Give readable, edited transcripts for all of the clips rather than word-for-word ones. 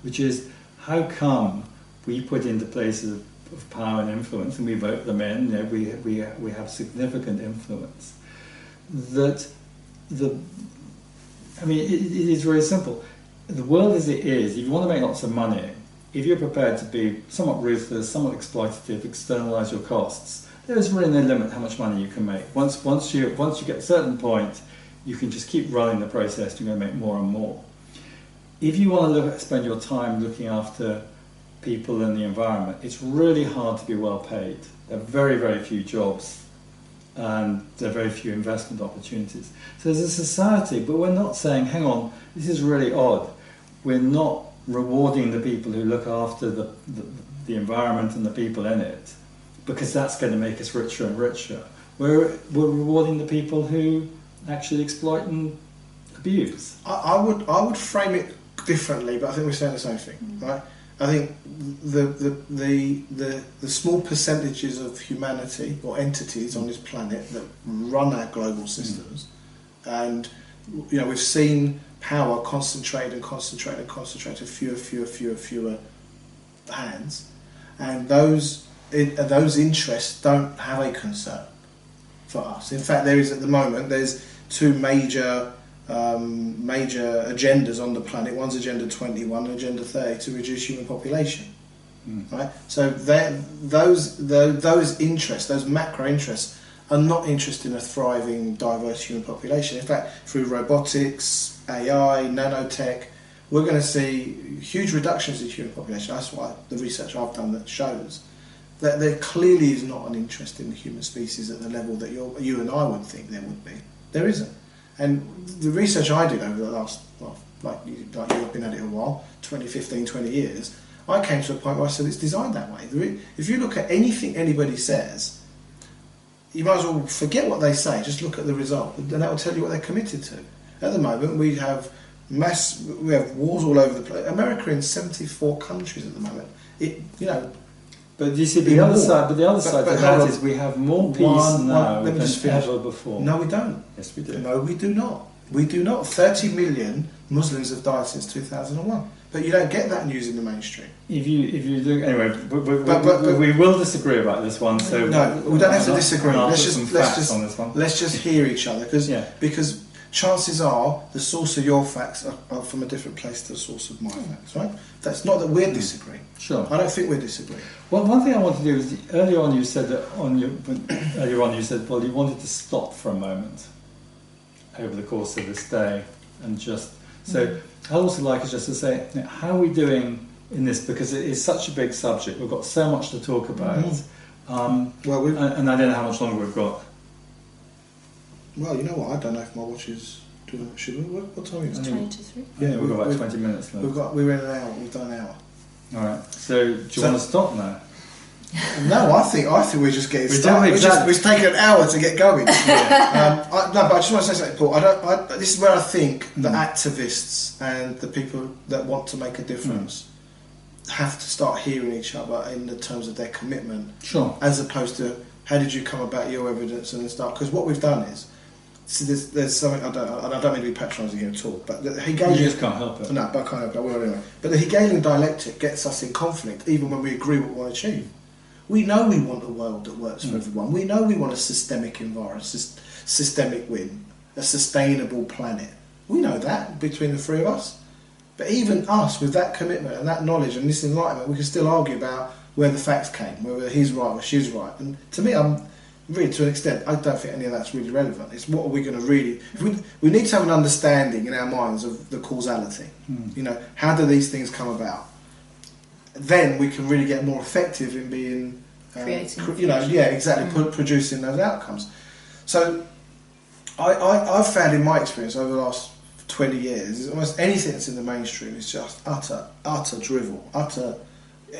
which is how come we put into places of power and influence, and we vote them in, we have significant influence, it is very simple. The world as it is, if you want to make lots of money, if you're prepared to be somewhat ruthless, somewhat exploitative, externalise your costs, there is really no limit how much money you can make. Once you get a certain point, you can just keep running the process, you're going to make more and more. If you want to spend your time looking after people and the environment, it's really hard to be well paid. There are very, very few jobs and there are very few investment opportunities. So there's a society, but we're not saying, hang on, this is really odd. We're not rewarding the people who look after the environment and the people in it, because that's going to make us richer and richer. We're rewarding the people who actually exploit and abuse. I would frame it differently, but I think we're saying the same thing, right? I think the small percentages of humanity or entities on this planet that run our global systems, and we've seen power concentrate to fewer hands, and those interests don't have a concern for us. In fact, there's two major agendas on the planet. One's Agenda 21 and Agenda 30 to reduce human population. Right? So those interests, those macro interests, are not interested in a thriving, diverse human population. In fact, through robotics, AI, nanotech, we're going to see huge reductions in human population. That's why the research I've done that shows that there clearly is not an interest in the human species at the level that you and I would think there would be. There isn't. And the research I did over the last, like you've been at it a while, 15, 20 years, I came to a point where I said it's designed that way. If you look at anything anybody says, you might as well forget what they say, just look at the result, and that will tell you what they're committed to. At the moment, we have wars all over the place. America in 74 countries at the moment. But you see, the other side of that is we have more peace now than ever before. No, we don't. Yes, we do. No, we do not. We do not. 30 million Muslims have died since 2001. But you don't get that news in the mainstream. If you do, anyway, we will disagree about this one. So no, we don't have to disagree. Let's just hear each other, because chances are the source of your facts are from a different place to the source of my facts, right? That's not that we're disagreeing. Sure. I don't think we're disagreeing. Well, one thing I want to do is, earlier on you said, well, you wanted to stop for a moment over the course of this day and just... So I'd also like us just to say, how are we doing in this? Because it is such a big subject. We've got so much to talk about. And I don't know how much longer we've got. Well, you know what? I don't know if my watch is doing. Should we? What time is it? 20 to 3. Yeah, we've got about 20 minutes left. We're in an hour. We've done an hour. All right. So do you want to stop now? No, I think we're just getting started. We've taken an hour to get going. But I just want to say something, Paul. This is where I think the activists and the people that want to make a difference have to start hearing each other in the terms of their commitment. Sure. As opposed to how did you come about your evidence and stuff? Because what we've done is. So there's something I don't mean to be patronising here at all, but the Hegelian... You just can't help it. No, but I can't help it. I will anyway. But the Hegelian dialectic gets us in conflict, even when we agree what we want to achieve. We know we want a world that works for everyone. We know we want a systemic environment, systemic win, a sustainable planet. We know that between the three of us. But even us, with that commitment and that knowledge and this enlightenment, we can still argue about where the facts came, whether he's right or she's right. And to me, really, to an extent, I don't think any of that's really relevant. It's what are we going to really... We need to have an understanding in our minds of the causality. How do these things come about? Then we can really get more effective in being... Creating. Producing those outcomes. So I've found in my experience over the last 20 years, almost anything that's in the mainstream is just utter drivel,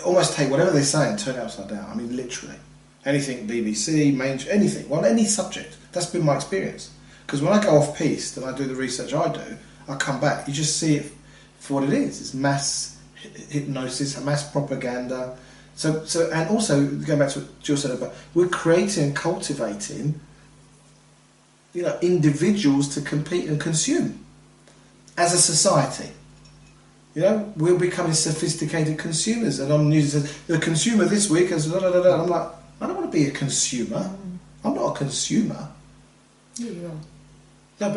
almost take whatever they say and turn it upside down. I mean, literally. Anything BBC, mainstream, anything, any subject. That's been my experience. Because when I go off piste and I do the research I do, I come back, you just see it for what it is. It's mass hypnosis, mass propaganda. So, and also going back to what Gill said about, we're creating and cultivating, individuals to compete and consume as a society. You know, we're becoming sophisticated consumers, and I'm using the consumer this week as da da da da. And I'm like, I don't want to be a consumer. I'm not a consumer. Yeah, you are. No,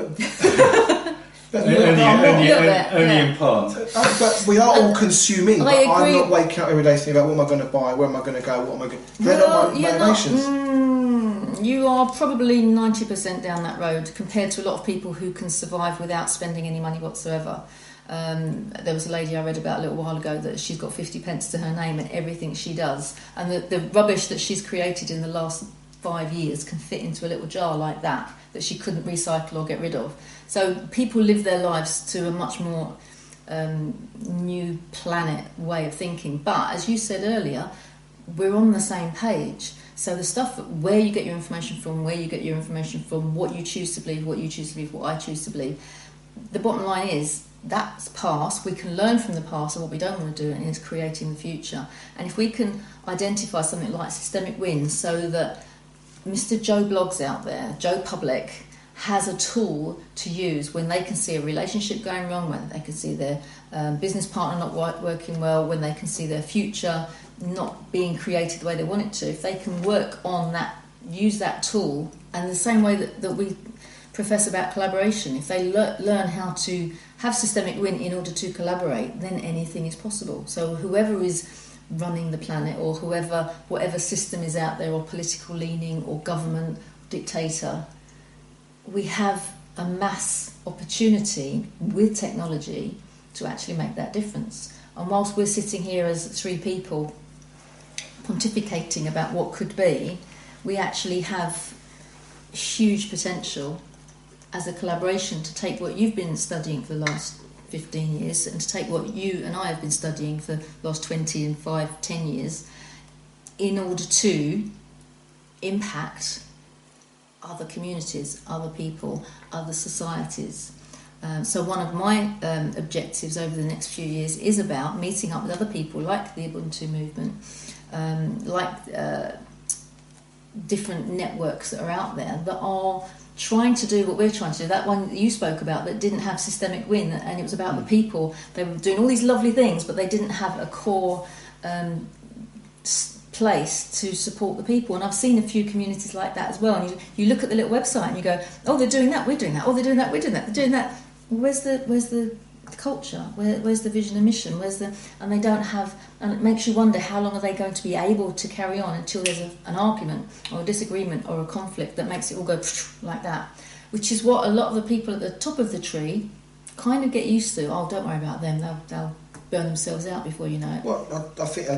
but only in part. But we are all consuming. But I I'm agree. not waking up every day thinking about what am I going to buy, where am I going to go, what am I going to... They're not my motivations. You are probably 90% down that road compared to a lot of people who can survive without spending any money whatsoever. There was a lady I read about a little while ago that she's got 50 pence to her name and everything she does. And the rubbish that she's created in the last 5 years can fit into a little jar like that she couldn't recycle or get rid of. So people live their lives to a much more new planet way of thinking. But as you said earlier, we're on the same page. So the stuff, where you get your information from, what you choose to believe, what I choose to believe, the bottom line is that's past. We can learn from the past and what we don't want to do, and it's creating the future. And if we can identify something like systemic wins, so that Mr. Joe Blogs out there, Joe Public, has a tool to use when they can see a relationship going wrong, when they can see their business partner not working well, when they can see their future not being created the way they want it to, if they can work on that, use that tool, and the same way that we profess about collaboration, if they learn how to have systemic win in order to collaborate, then anything is possible. So whoever is running the planet, or whatever system is out there, or political leaning, or government, dictator, we have a mass opportunity with technology to actually make that difference. And whilst we're sitting here as three people pontificating about what could be, we actually have huge potential as a collaboration to take what you've been studying for the last 15 years and to take what you and I have been studying for the last 20 and 10 years in order to impact other communities, other people, other societies. So one of my objectives over the next few years is about meeting up with other people like the Ubuntu movement, different networks that are out there that are trying to do what we're trying to do. That one that you spoke about that didn't have systemic win, and it was about the people. They were doing all these lovely things, but they didn't have a core place to support the people. And I've seen a few communities like that as well. And you look at the little website and you go, oh, they're doing that, we're doing that. Oh, they're doing that, we're doing that. They're doing that. Well, where's the culture? Where's the vision and mission? And they don't have. And it makes you wonder, how long are they going to be able to carry on until there's an argument or a disagreement or a conflict that makes it all go like that, which is what a lot of the people at the top of the tree kind of get used to. Oh, don't worry about them, they'll burn themselves out before you know it. Well, I think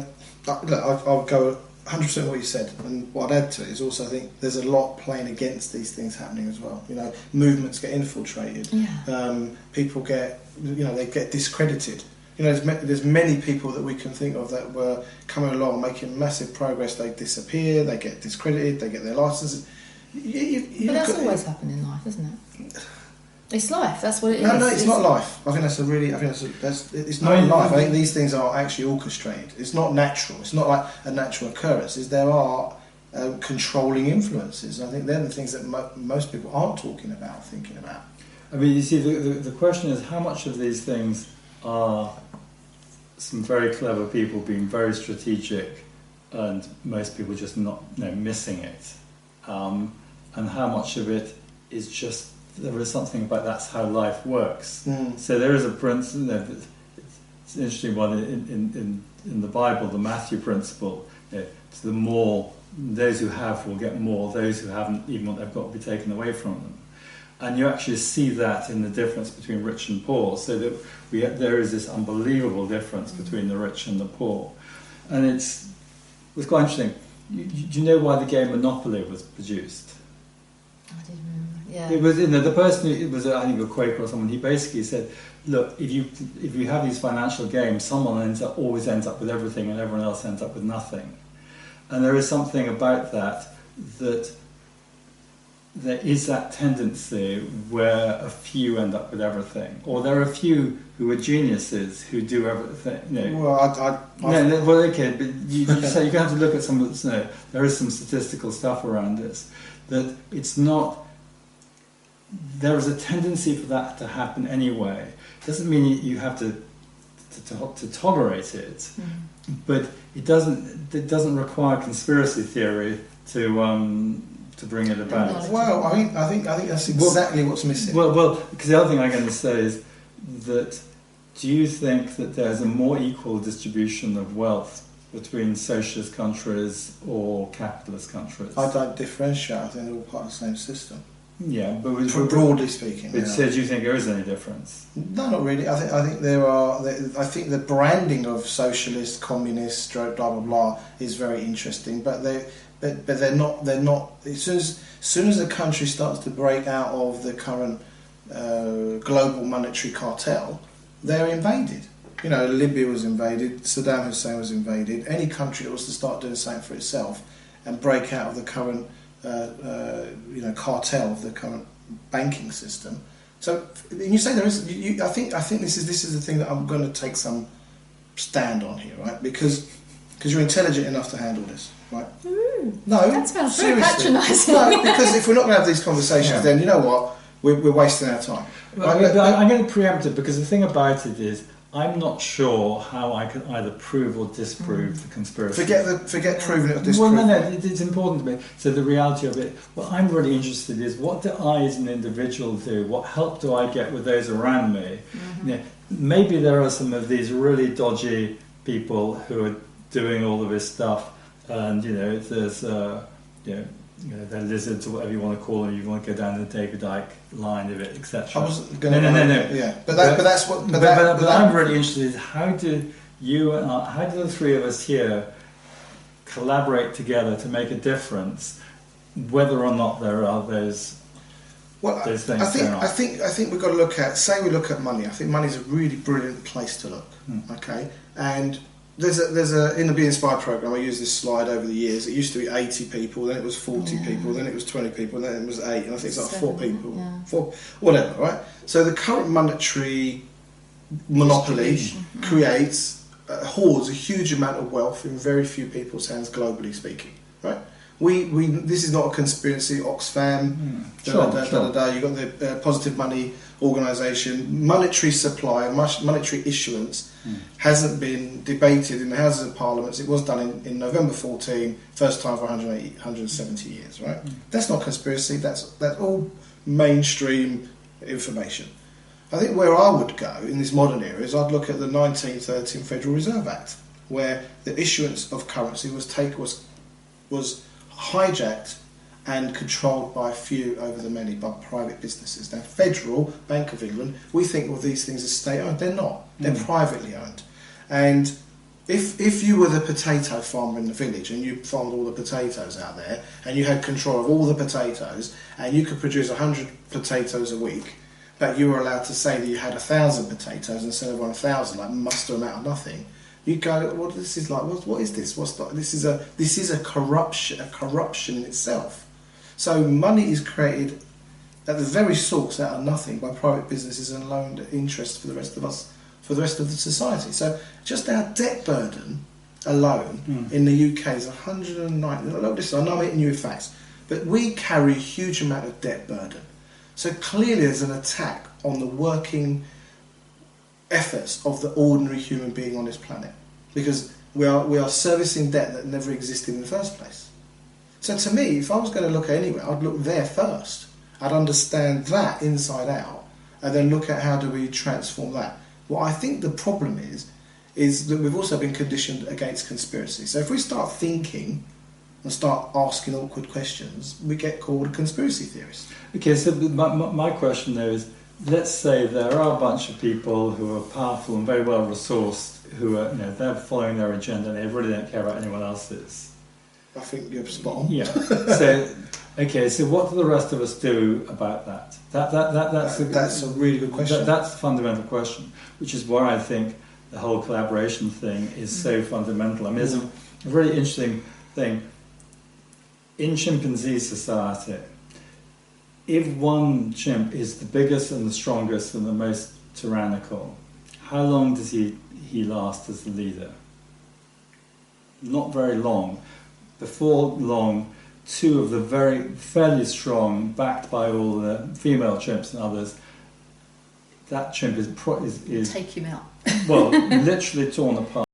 I'll go 100% what you said, and what I'd add to it is also I think there's a lot playing against these things happening as well. You know, movements get infiltrated. Yeah. People get, they get discredited. You know, there's many people that we can think of that were coming along, making massive progress. They disappear, they get discredited, they get their licenses. But that's always happened in life, isn't it? It's life. That's what it is. No, it's not life. I think it's not life. I think these things are actually orchestrated. It's not natural. It's not like a natural occurrence. There are controlling influences. I think they're the things that most people aren't talking about, thinking about. I mean, you see, the question is how much of these things are some very clever people being very strategic, and most people just not missing it, and how much of it is just there is something about that's how life works. So there is a principle. It's an interesting one in the Bible, the Matthew principle. The more those who have will get more; those who haven't, even what they've got, will be taken away from them. And you actually see that in the difference between rich and poor. So that there is this unbelievable difference between the rich and the poor, and it was quite interesting. Do you know why the game Monopoly was produced? I didn't remember. Yeah. Yeah. It was the person. It was I think a Quaker or someone. He basically said, "Look, if you have these financial games, someone always ends up with everything, and everyone else ends up with nothing." And there is something about that there is that tendency where a few end up with everything, or there are a few who are geniuses who do everything. Well, okay, but you say you have to look at some of the. There is some statistical stuff around this that it's not. There is a tendency for that to happen anyway. It doesn't mean you have to to tolerate it, but it doesn't require conspiracy theory to bring it about. Well, I think that's exactly what's missing. Well, because the other thing I'm going to say is that, do you think that there's a more equal distribution of wealth between socialist countries or capitalist countries? I don't differentiate. I think they're all part of the same system. Yeah, but broadly speaking. So do you think there is any difference? No, not really. I think there are. I think the branding of socialist, communist, stroke, blah blah blah is very interesting, but they're not. They're not. As soon as a country starts to break out of the current global monetary cartel, they're invaded. You know, Libya was invaded, Saddam Hussein was invaded. Any country that was to start doing something for itself and break out of the current cartel of the current banking system. So you say there is. I think this is the thing that I'm going to take some stand on here, right? Because you're intelligent enough to handle this, right? No, that sounds very patronising. No, because if we're not going to have these conversations, then you know what? We're wasting our time. Right? I'm going to preempt it, because the thing about it is, I'm not sure how I can either prove or disprove the conspiracy. Forget proving it or disproving it. Well, no, it's important to me. So the reality of it, what I'm really interested in is, what do I as an individual do? What help do I get with those around me? You know, maybe there are some of these really dodgy people who are doing all of this stuff, and there's they're lizards or whatever you want to call them. You want to go down the David Icke line of it, etc. I wasn't going to. No. Yeah, but that's what. But I'm really interested in, how do the three of us here collaborate together to make a difference, whether or not there are those things going on? I think we've got to look at. Say we look at money. I think money is a really brilliant place to look. Okay, and there's a in the Be Inspired program, I use this slide over the years. It used to be 80 people, then it was 40 people, then it was 20 people, then it was 8, and I think it's like 4 people, 4, whatever, right? So the current monetary monopoly creates hoards a huge amount of wealth in very few people's hands, globally speaking, right? We this is not a conspiracy. Oxfam, you've got the Positive Money organisation. Monetary supply, monetary issuance hasn't been debated in the Houses of Parliament. It was done in November 14, first time for 170 years, right? That's not conspiracy. That's all mainstream information. I think where I would go in this modern era is I'd look at the 1913 Federal Reserve Act, where the issuance of currency was hijacked and controlled by a few over the many, by private businesses. Now, Federal Bank of England, we think of these things as state-owned. They're not. They're privately owned. And if you were the potato farmer in the village and you farmed all the potatoes out there and you had control of all the potatoes and you could produce 100 potatoes a week, but you were allowed to say that you had 1,000 potatoes instead of 1,000, like muster them out of nothing, you go, well, this is like, what is this? This is a corruption in itself. So money is created at the very source out of nothing by private businesses and loaned interest for the rest of us, for the rest of the society. So just our debt burden alone in the UK is 190. Look, listen, I know I'm hitting you with facts, but we carry a huge amount of debt burden. So clearly there's an attack on the working efforts of the ordinary human being on this planet, because we are servicing debt that never existed in the first place. So to me, if I was going to look anywhere, I'd look there first. I'd understand that inside out, and then look at how do we transform that. What I think the problem is that we've also been conditioned against conspiracy. So if we start thinking and start asking awkward questions, we get called a conspiracy theorist. Okay, so my question though is, let's say there are a bunch of people who are powerful and very well resourced, who are, they're following their agenda and they really don't care about anyone else's. I think you're spot on. Yeah. So what do the rest of us do about that? That's a really good question. That's the fundamental question, which is why I think the whole collaboration thing is so fundamental. I mean, there's a really interesting thing. In chimpanzee society, if one chimp is the biggest and the strongest and the most tyrannical, how long does he last as the leader? Not very long. Before long, two of the fairly strong, backed by all the female chimps and others, that chimp is Take him out. well, literally torn apart.